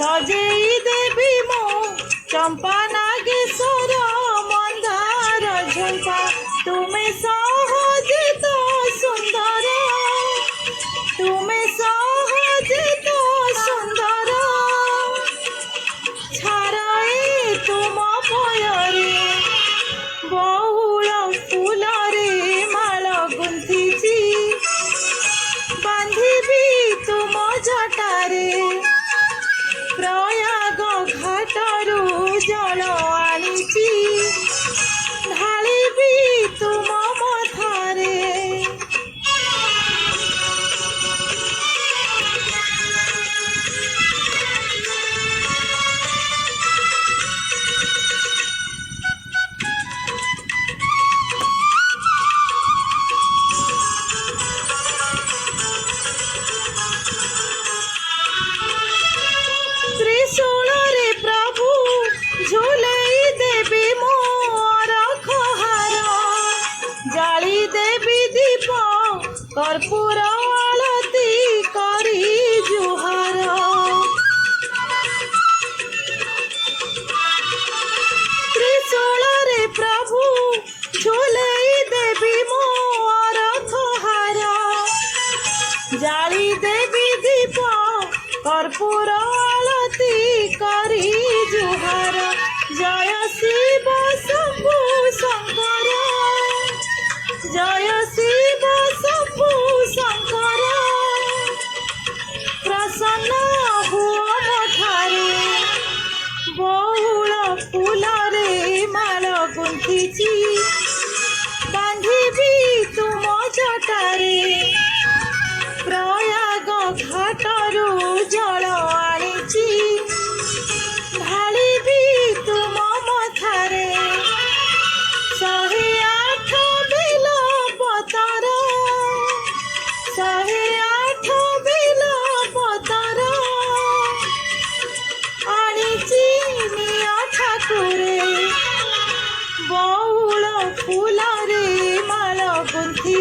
सजेई देवी मो चंपा नागेश्वर मंदार झंपा तुम्हें सहज तो सुंदर तुम्हें सहज तो सुंदर छाराए तुम भयरे बहुल फूल रे माल गुंथी बांधिबी तुम जटारे प्रयाग घाटरू जल आनिची ढालिबी तुम मथारे त्रिशूल रे प्रभु झूलई देवी मोर खहार जाली देवी दीप कर्पूर आलती करी जुहार त्रिशूल रे प्रभु झूलई देवी मोर खहार जाली देवी दीप कर्पूर आलती करी जुहार जय शिव शंभु शंकर जय शिव शंभु शंकर प्रसन्न हुओ मठारे बहुल फूल रे माल गुंथी बांधिबी तुम जटारे प्रयाग घाटरू जल आनिची ढालिबी तुम मथारे 108 बेल पतर 108 बेल पतर आनिची निया ठाकुरे बहुल फूल रे माल गुंथी